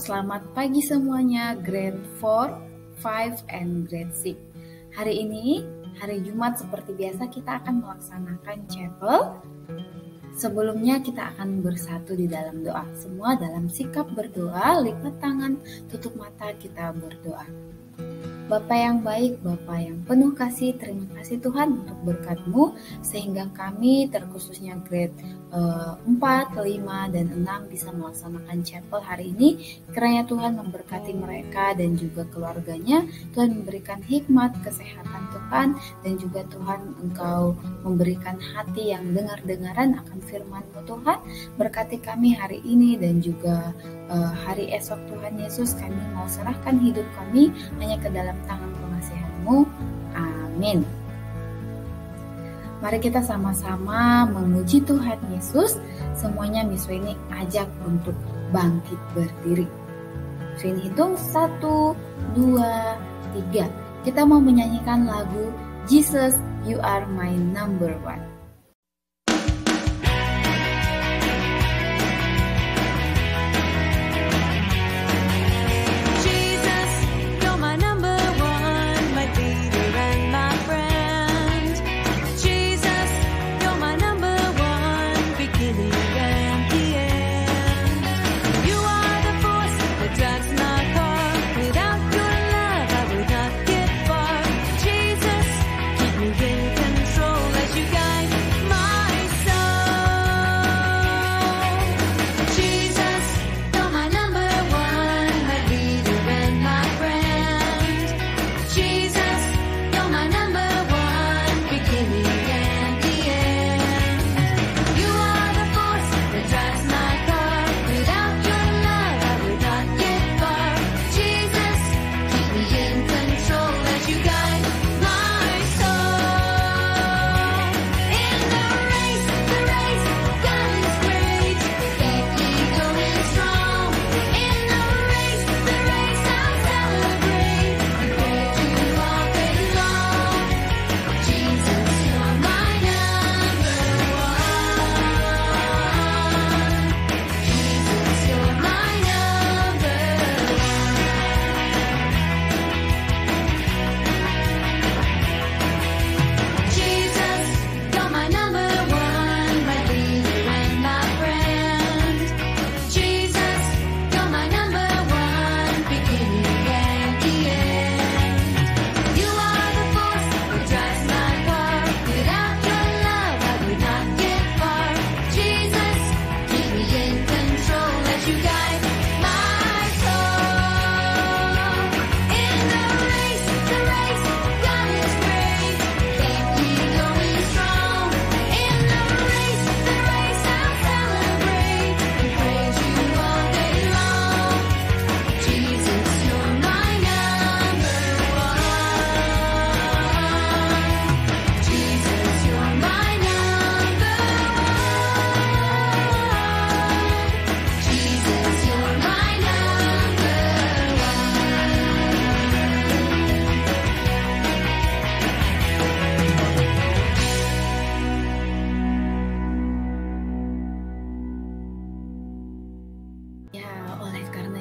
selamat pagi semuanya, grade 4, 5, and grade 6. Hari ini, hari Jumat seperti biasa kita akan melaksanakan chapel. Sebelumnya kita akan bersatu di dalam doa. Semua dalam sikap berdoa, lipat tangan, tutup mata, kita berdoa. Bapa yang baik, Bapa yang penuh kasih, terima kasih Tuhan untuk berkat-Mu, sehingga kami terkhususnya grade 4, 5, dan 6 bisa melaksanakan chapel hari ini. Kiranya Tuhan memberkati mereka dan juga keluarganya. Tuhan memberikan hikmat, kesehatan Tuhan, dan juga Tuhan Engkau memberikan hati yang dengar-dengaran akan firman-Mu Tuhan. Berkati kami hari ini dan juga hari esok Tuhan Yesus. Kami mau serahkan hidup kami hanya ke dalam tangan pengasihan-Mu. Amin. Mari kita sama-sama memuji Tuhan Yesus. Semuanya Misweni ajak untuk bangkit berdiri. Misweni hitung 1, 2, 3. Kita mau menyanyikan lagu Jesus, You Are My Number One.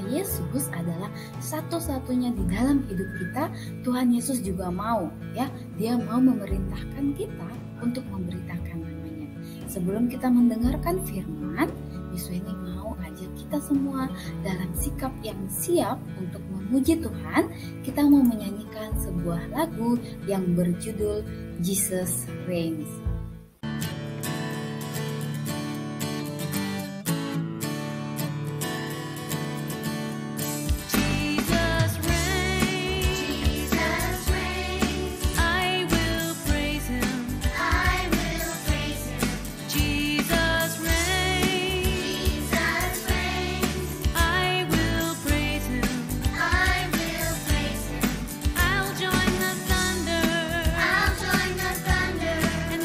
Yesus adalah satu-satunya di dalam hidup kita. Tuhan Yesus juga mau, ya, Dia mau memerintahkan kita untuk memberitakan namanya. Sebelum kita mendengarkan firman, Misweni mau ajak kita semua dalam sikap yang siap untuk memuji Tuhan. Kita mau menyanyikan sebuah lagu yang berjudul Jesus Reigns. I'll join the thunder and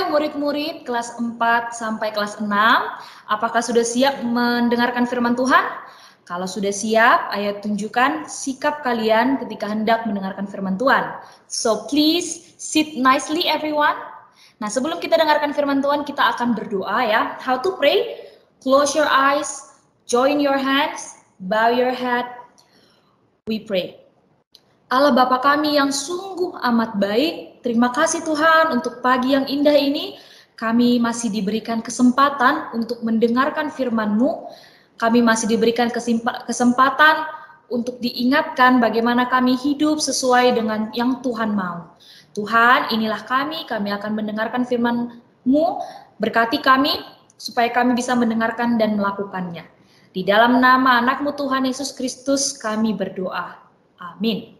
Hai murid-murid kelas 4 sampai kelas 6, apakah sudah siap mendengarkan firman Tuhan? Kalau sudah siap, ayo tunjukkan sikap kalian ketika hendak mendengarkan firman Tuhan. So please sit nicely everyone. Nah, sebelum kita dengarkan firman Tuhan, kita akan berdoa ya. How to pray? Close your eyes, join your hands, bow your head. We pray. Allah Bapa kami yang sungguh amat baik, terima kasih Tuhan untuk pagi yang indah ini. Kami masih diberikan kesempatan untuk mendengarkan firman-Mu. Kami masih diberikan kesempatan untuk diingatkan bagaimana kami hidup sesuai dengan yang Tuhan mau. Tuhan, inilah kami akan mendengarkan firman-Mu. Berkati kami supaya kami bisa mendengarkan dan melakukannya. Di dalam nama anak-Mu Tuhan Yesus Kristus kami berdoa. Amin.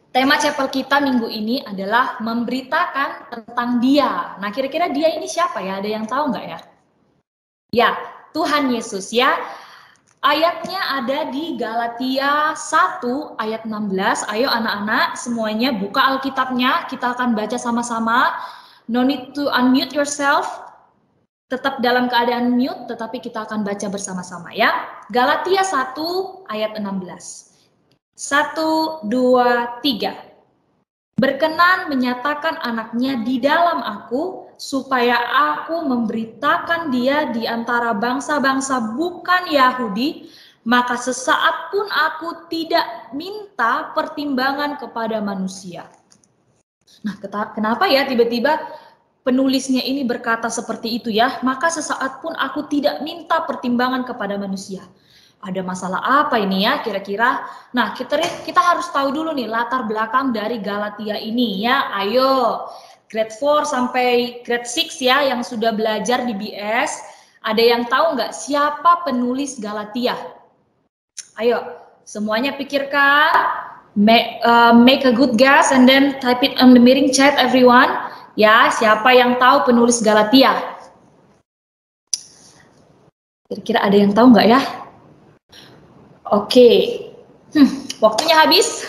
Tema chapel kita minggu ini adalah memberitakan tentang Dia. Nah, kira-kira Dia ini siapa ya? Ada yang tahu nggak ya? Ya, Tuhan Yesus ya. Ayatnya ada di Galatia 1 ayat 16. Ayo anak-anak semuanya buka Alkitabnya. Kita akan baca sama-sama. No need to unmute yourself. Tetap dalam keadaan mute, tetapi kita akan baca bersama-sama ya. Galatia 1 ayat 16. 1, 2, 3. Berkenan menyatakan anaknya di dalam aku, supaya aku memberitakan dia di antara bangsa-bangsa bukan Yahudi, maka sesaat pun aku tidak minta pertimbangan kepada manusia. Nah, kenapa ya tiba-tiba penulisnya ini berkata seperti itu ya? Maka sesaat pun aku tidak minta pertimbangan kepada manusia. Ada masalah apa ini ya kira-kira? Nah, kita harus tahu dulu nih latar belakang dari Galatia ini ya. Ayo, grade 4 sampai grade 6 ya yang sudah belajar di BS. Ada yang tahu nggak siapa penulis Galatia? Ayo, semuanya pikirkan. Make a good guess and then type it on the meeting chat everyone. Ya, siapa yang tahu penulis Galatia? Kira-kira ada yang tahu nggak ya? Oke, waktunya habis.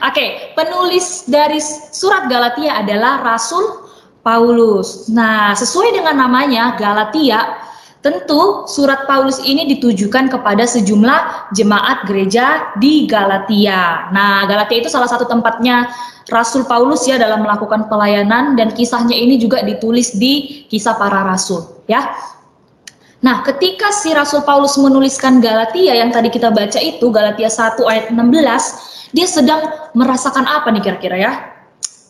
Oke, penulis dari surat Galatia adalah Rasul Paulus. Nah, sesuai dengan namanya Galatia, tentu surat Paulus ini ditujukan kepada sejumlah jemaat gereja di Galatia. Nah, Galatia itu salah satu tempatnya Rasul Paulus ya dalam melakukan pelayanan, dan kisahnya ini juga ditulis di Kisah Para Rasul ya. Nah, ketika si Rasul Paulus menuliskan Galatia yang tadi kita baca itu, Galatia 1 ayat 16, dia sedang merasakan apa nih kira-kira ya?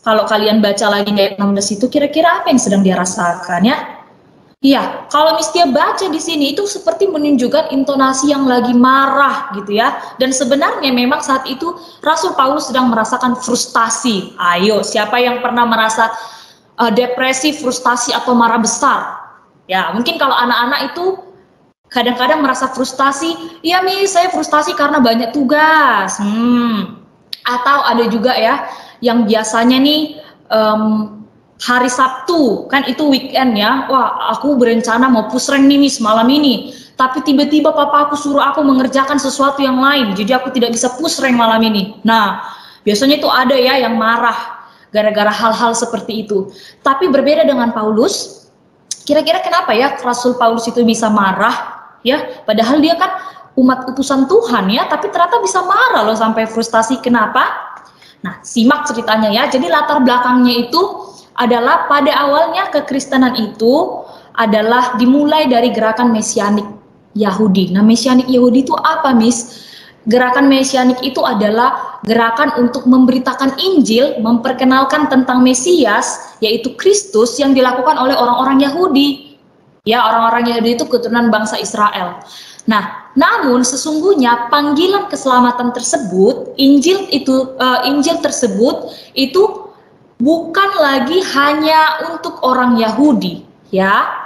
Kalau kalian baca lagi ayat 16 itu, kira-kira apa yang sedang dia rasakan ya? Iya, kalau dia baca di sini itu seperti menunjukkan intonasi yang lagi marah gitu ya. Dan sebenarnya memang saat itu Rasul Paulus sedang merasakan frustasi. Ayo, siapa yang pernah merasa depresi, frustasi, atau marah besar? Ya, mungkin kalau anak-anak itu kadang-kadang merasa frustasi, ya Miss, saya frustasi karena banyak tugas. Atau ada juga ya, yang biasanya nih hari Sabtu, kan itu weekend ya, wah aku berencana mau push rank nih Miss malam ini. Tapi tiba-tiba papa aku suruh aku mengerjakan sesuatu yang lain, jadi aku tidak bisa push rank malam ini. Nah, biasanya itu ada ya yang marah gara-gara hal-hal seperti itu. Tapi berbeda dengan Paulus. Kira-kira kenapa ya Rasul Paulus itu bisa marah ya? Padahal dia kan umat utusan Tuhan ya, tapi ternyata bisa marah loh sampai frustasi. Kenapa? Nah, simak ceritanya ya. Jadi latar belakangnya itu adalah pada awalnya kekristenan itu adalah dimulai dari gerakan mesianik Yahudi. Nah, mesianik Yahudi itu apa, Miss? Gerakan mesianik itu adalah gerakan untuk memberitakan Injil, memperkenalkan tentang Mesias, yaitu Kristus yang dilakukan oleh orang-orang Yahudi. Ya, orang-orang Yahudi itu keturunan bangsa Israel. Nah, namun sesungguhnya panggilan keselamatan tersebut, Injil tersebut itu bukan lagi hanya untuk orang Yahudi, ya.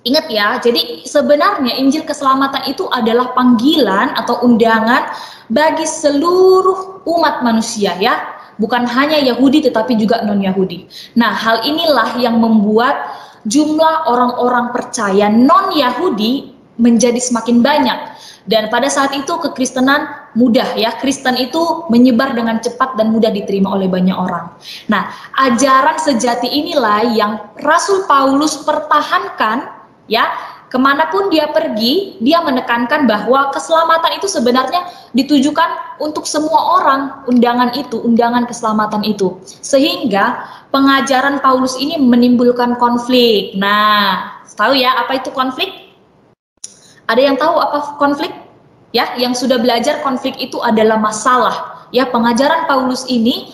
Ingat ya, jadi sebenarnya Injil keselamatan itu adalah panggilan atau undangan bagi seluruh umat manusia ya. Bukan hanya Yahudi tetapi juga non-Yahudi. Nah, hal inilah yang membuat jumlah orang-orang percaya non-Yahudi menjadi semakin banyak. Dan pada saat itu kekristenan mudah ya. Kristen itu menyebar dengan cepat dan mudah diterima oleh banyak orang. Nah, ajaran sejati inilah yang Rasul Paulus pertahankan ya. Kemanapun dia pergi, dia menekankan bahwa keselamatan itu sebenarnya ditujukan untuk semua orang, undangan keselamatan itu. Sehingga pengajaran Paulus ini menimbulkan konflik. Nah, tahu ya apa itu konflik? Ada yang tahu apa konflik? Ya, yang sudah belajar konflik itu adalah masalah. Ya, pengajaran Paulus ini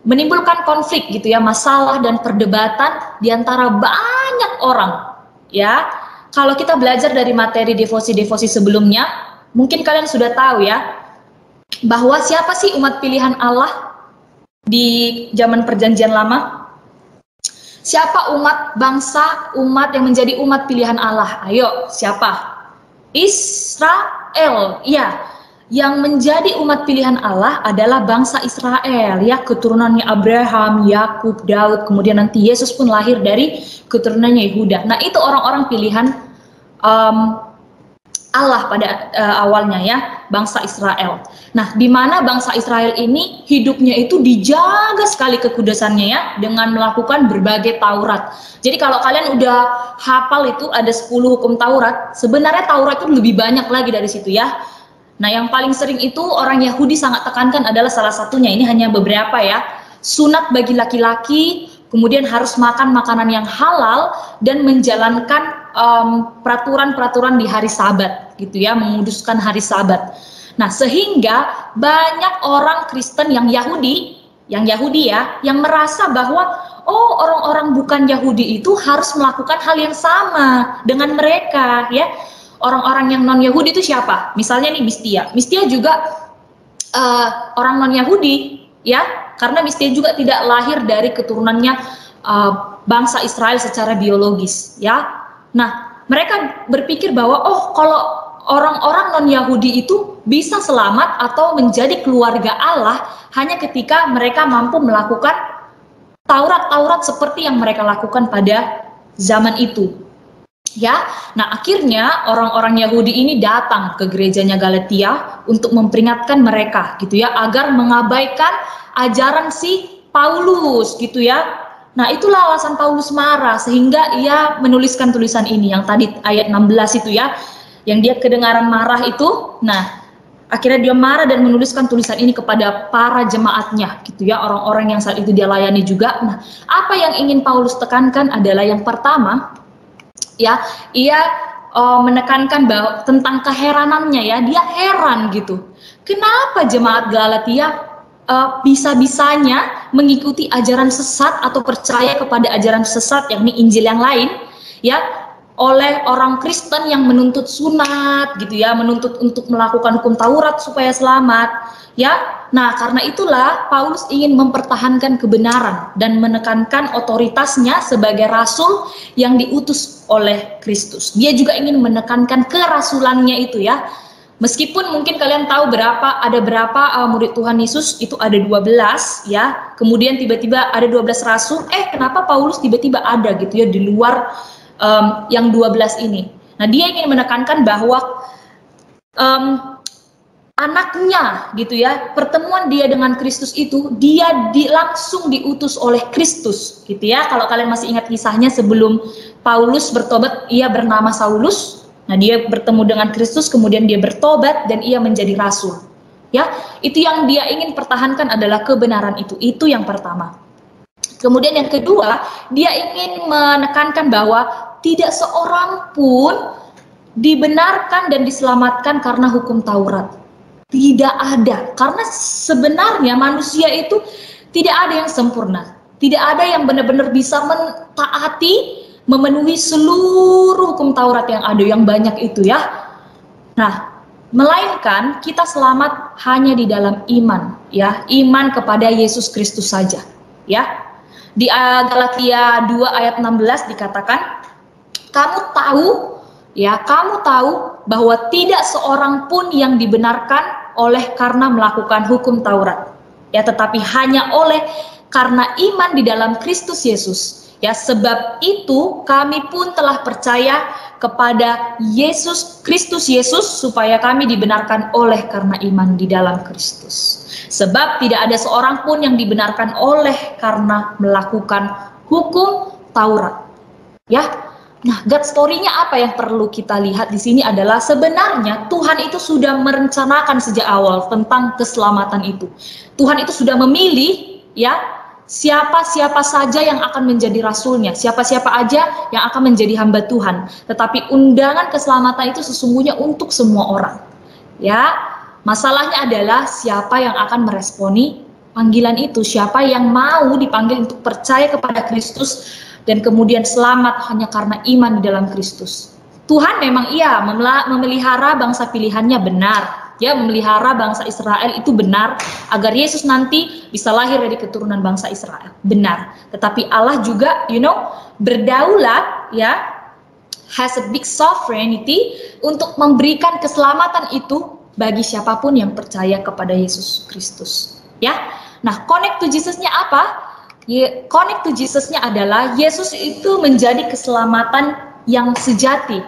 menimbulkan konflik gitu ya, masalah dan perdebatan di antara banyak orang. Ya, kalau kita belajar dari materi devosi-devosi sebelumnya, mungkin kalian sudah tahu ya, bahwa siapa sih umat pilihan Allah di zaman perjanjian lama? Siapa umat yang menjadi umat pilihan Allah? Ayo, siapa? Israel, ya. Yang menjadi umat pilihan Allah adalah bangsa Israel, ya, keturunannya Abraham, Yakub, Daud, kemudian nanti Yesus pun lahir dari keturunannya Yehuda. Nah, itu orang-orang pilihan Allah pada awalnya ya, bangsa Israel. Nah, di mana bangsa Israel ini hidupnya itu dijaga sekali kekudusannya ya, dengan melakukan berbagai Taurat. Jadi kalau kalian udah hafal itu ada 10 hukum Taurat, sebenarnya Taurat itu lebih banyak lagi dari situ ya. Nah, yang paling sering itu orang Yahudi sangat tekankan adalah salah satunya, ini hanya beberapa ya. Sunat bagi laki-laki, kemudian harus makan makanan yang halal dan menjalankan peraturan-peraturan di hari Sabat gitu ya, menguduskan hari Sabat. Nah, sehingga banyak orang Kristen yang Yahudi ya, yang merasa bahwa oh, orang-orang bukan Yahudi itu harus melakukan hal yang sama dengan mereka ya. Orang-orang yang non-Yahudi itu siapa? Misalnya nih Mistia juga orang non-Yahudi ya, karena Mistia juga tidak lahir dari keturunannya bangsa Israel secara biologis ya. Nah, mereka berpikir bahwa oh, kalau orang-orang non-Yahudi itu bisa selamat atau menjadi keluarga Allah hanya ketika mereka mampu melakukan Taurat seperti yang mereka lakukan pada zaman itu. Ya, nah akhirnya orang-orang Yahudi ini datang ke gerejanya Galatia untuk memperingatkan mereka gitu ya, agar mengabaikan ajaran si Paulus gitu ya. Nah, itulah alasan Paulus marah sehingga ia menuliskan tulisan ini yang tadi ayat 16 itu ya, yang dia kedengaran marah itu. Nah, akhirnya dia marah dan menuliskan tulisan ini kepada para jemaatnya gitu ya, orang-orang yang saat itu dia layani juga. Nah, apa yang ingin Paulus tekankan adalah yang pertama ya, ia menekankan bahwa tentang keheranannya ya, dia heran gitu. Kenapa jemaat Galatia bisa-bisanya mengikuti ajaran sesat atau percaya kepada ajaran sesat, yakni Injil yang lain ya, oleh orang Kristen yang menuntut sunat gitu ya, menuntut untuk melakukan hukum Taurat supaya selamat ya. Nah, karena itulah Paulus ingin mempertahankan kebenaran dan menekankan otoritasnya sebagai rasul yang diutus oleh Kristus. Dia juga ingin menekankan kerasulannya itu ya. Meskipun mungkin kalian tahu ada berapa murid Tuhan Yesus itu ada 12 ya. Kemudian tiba-tiba ada 12 rasul. Kenapa Paulus tiba-tiba ada gitu ya di luar yang 12 ini. Nah, dia ingin menekankan bahwa anaknya gitu ya, pertemuan dia dengan Kristus itu dia langsung diutus oleh Kristus gitu ya. Kalau kalian masih ingat kisahnya, sebelum Paulus bertobat ia bernama Saulus. Nah, dia bertemu dengan Kristus, kemudian dia bertobat dan ia menjadi rasul. Ya, itu yang dia ingin pertahankan adalah kebenaran itu. Itu yang pertama. Kemudian yang kedua, dia ingin menekankan bahwa tidak seorang pun dibenarkan dan diselamatkan karena hukum Taurat. Tidak ada. Karena sebenarnya manusia itu tidak ada yang sempurna. Tidak ada yang benar-benar bisa mentaati, memenuhi seluruh hukum Taurat yang ada, yang banyak itu ya. Nah, melainkan kita selamat hanya di dalam iman ya, iman kepada Yesus Kristus saja ya. Di Galatia 2 ayat 16 dikatakan, kamu tahu bahwa tidak seorang pun yang dibenarkan oleh karena melakukan hukum Taurat ya, tetapi hanya oleh karena iman di dalam Kristus Yesus Ya, sebab itu kami pun telah percaya kepada Yesus Kristus Yesus supaya kami dibenarkan oleh karena iman di dalam Kristus. Sebab tidak ada seorang pun yang dibenarkan oleh karena melakukan hukum Taurat. Ya. Nah, God story-nya apa yang perlu kita lihat di sini adalah sebenarnya Tuhan itu sudah merencanakan sejak awal tentang keselamatan itu. Tuhan itu sudah memilih, ya, siapa-siapa saja yang akan menjadi rasulnya, siapa-siapa aja yang akan menjadi hamba Tuhan. Tetapi undangan keselamatan itu sesungguhnya untuk semua orang. Ya, masalahnya adalah siapa yang akan meresponi panggilan itu, siapa yang mau dipanggil untuk percaya kepada Kristus dan kemudian selamat hanya karena iman di dalam Kristus. Tuhan memang memelihara bangsa pilihannya benar, ya, memelihara bangsa Israel itu benar agar Yesus nanti bisa lahir dari keturunan bangsa Israel, benar. Tetapi Allah juga, berdaulat, ya, has a big sovereignty untuk memberikan keselamatan itu bagi siapapun yang percaya kepada Yesus Kristus, ya. Nah, connect to Jesus-nya apa? Connect to Jesus-nya adalah Yesus itu menjadi keselamatan yang sejati.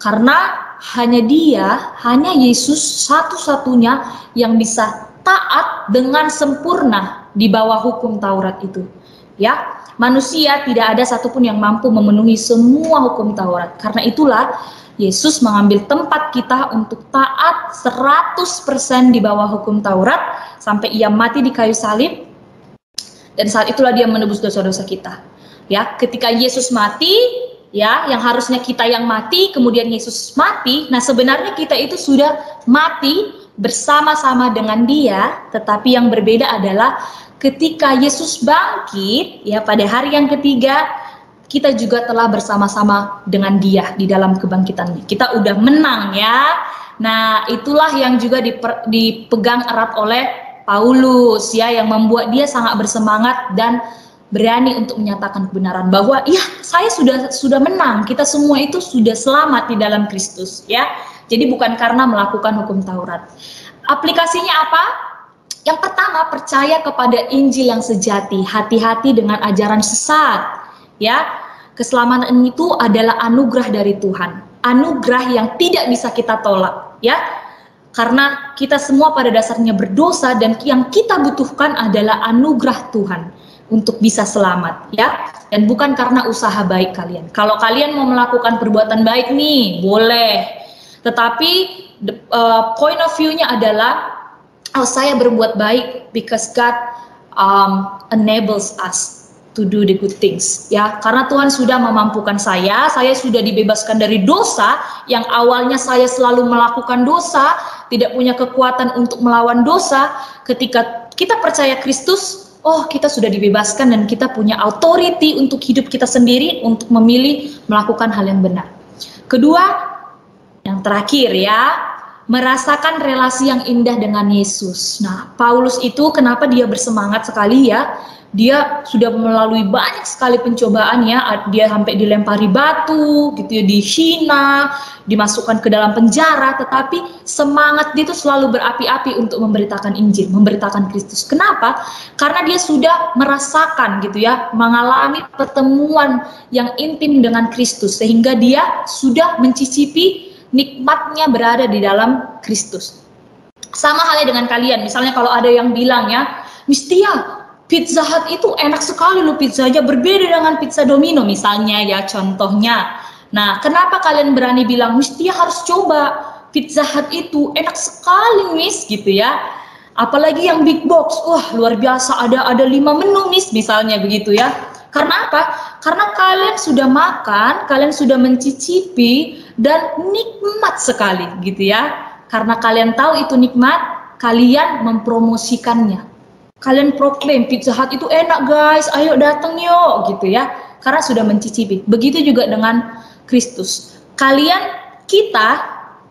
Karena hanya Yesus satu-satunya yang bisa taat dengan sempurna di bawah hukum Taurat itu. Ya, manusia tidak ada satupun yang mampu memenuhi semua hukum Taurat. Karena itulah Yesus mengambil tempat kita untuk taat 100% di bawah hukum Taurat sampai ia mati di kayu salib. Dan saat itulah dia menebus dosa-dosa kita. Ya, ketika Yesus mati, ya, yang harusnya kita yang mati, kemudian Yesus mati. Nah, sebenarnya kita itu sudah mati bersama-sama dengan Dia, tetapi yang berbeda adalah ketika Yesus bangkit, ya, pada hari yang ketiga, kita juga telah bersama-sama dengan Dia di dalam kebangkitannya. Kita udah menang, ya. Nah, itulah yang juga dipegang erat oleh Paulus, ya, yang membuat dia sangat bersemangat dan berani untuk menyatakan kebenaran bahwa ya, saya sudah menang, kita semua itu sudah selamat di dalam Kristus, ya. Jadi bukan karena melakukan hukum Taurat. Aplikasinya apa? Yang pertama, percaya kepada Injil yang sejati, hati-hati dengan ajaran sesat, ya. Keselamatan itu adalah anugerah dari Tuhan, anugerah yang tidak bisa kita tolak, ya. Karena kita semua pada dasarnya berdosa dan yang kita butuhkan adalah anugerah Tuhan untuk bisa selamat, ya. Dan bukan karena usaha baik kalian. Kalau kalian mau melakukan perbuatan baik nih, boleh. Tetapi point of view-nya adalah saya berbuat baik because God enables us to do the good things, ya. Karena Tuhan sudah memampukan saya sudah dibebaskan dari dosa yang awalnya saya selalu melakukan dosa, tidak punya kekuatan untuk melawan dosa. Ketika kita percaya Kristus, kita sudah dibebaskan dan kita punya authority untuk hidup kita sendiri, untuk memilih melakukan hal yang benar. Kedua, yang terakhir, ya, merasakan relasi yang indah dengan Yesus. Nah, Paulus itu kenapa dia bersemangat sekali, ya? Dia sudah melalui banyak sekali pencobaan, ya. Dia sampai dilempari batu gitu, ya, dihina, dimasukkan ke dalam penjara, tetapi semangat dia itu selalu berapi-api untuk memberitakan Injil, memberitakan Kristus. Kenapa? Karena dia sudah merasakan gitu, ya, mengalami pertemuan yang intim dengan Kristus sehingga dia sudah mencicipi nikmatnya berada di dalam Kristus. Sama halnya dengan kalian, misalnya kalau ada yang bilang, ya, Mistia, Pizza Hut itu enak sekali loh pizzanya, berbeda dengan pizza Domino misalnya, ya, contohnya. Nah, kenapa kalian berani bilang, Mistia harus coba Pizza Hut itu enak sekali, Miss, gitu, ya. Apalagi yang big box, wah luar biasa, ada 5 menu, Miss, misalnya begitu, ya. Karena apa? Karena kalian sudah makan, kalian sudah mencicipi dan nikmat sekali, gitu, ya. Karena kalian tahu itu nikmat, kalian mempromosikannya. Kalian proklaim Pizza Hut itu enak, guys, ayo datang yuk, gitu, ya. Karena sudah mencicipi. Begitu juga dengan Kristus. Kita,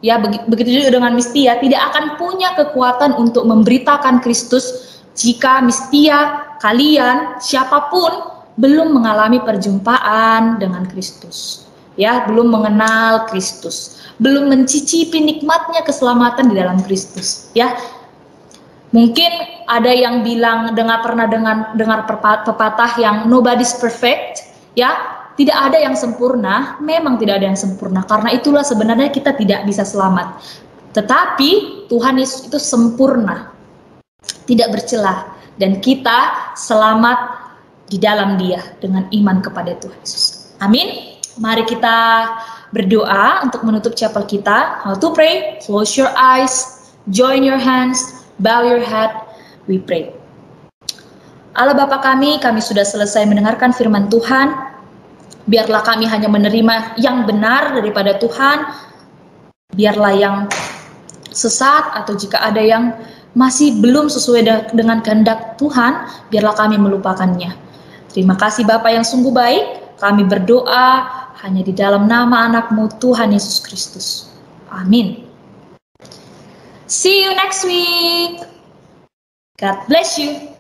ya, begitu juga dengan Mistia, tidak akan punya kekuatan untuk memberitakan Kristus jika Mistia, kalian, siapapun belum mengalami perjumpaan dengan Kristus, ya, belum mengenal Kristus, belum mencicipi nikmatnya keselamatan di dalam Kristus, ya. Mungkin ada yang bilang pernah dengar pepatah yang nobody's perfect, Ya, tidak ada yang sempurna, memang tidak ada yang sempurna. Karena itulah sebenarnya kita tidak bisa selamat. Tetapi Tuhan Yesus itu sempurna, tidak bercelah, dan kita selamat di dalam Dia dengan iman kepada Tuhan Yesus. Amin. Mari kita berdoa untuk menutup chapel kita. How to pray? Close your eyes, join your hands, bow your head. We pray. Allah Bapa kami sudah selesai mendengarkan firman Tuhan. Biarlah kami hanya menerima yang benar daripada Tuhan. Biarlah yang sesat atau jika ada yang masih belum sesuai dengan kehendak Tuhan, biarlah kami melupakannya. Terima kasih Bapa yang sungguh baik. Kami berdoa hanya di dalam nama anak-Mu Tuhan Yesus Kristus. Amin. See you next week. God bless you.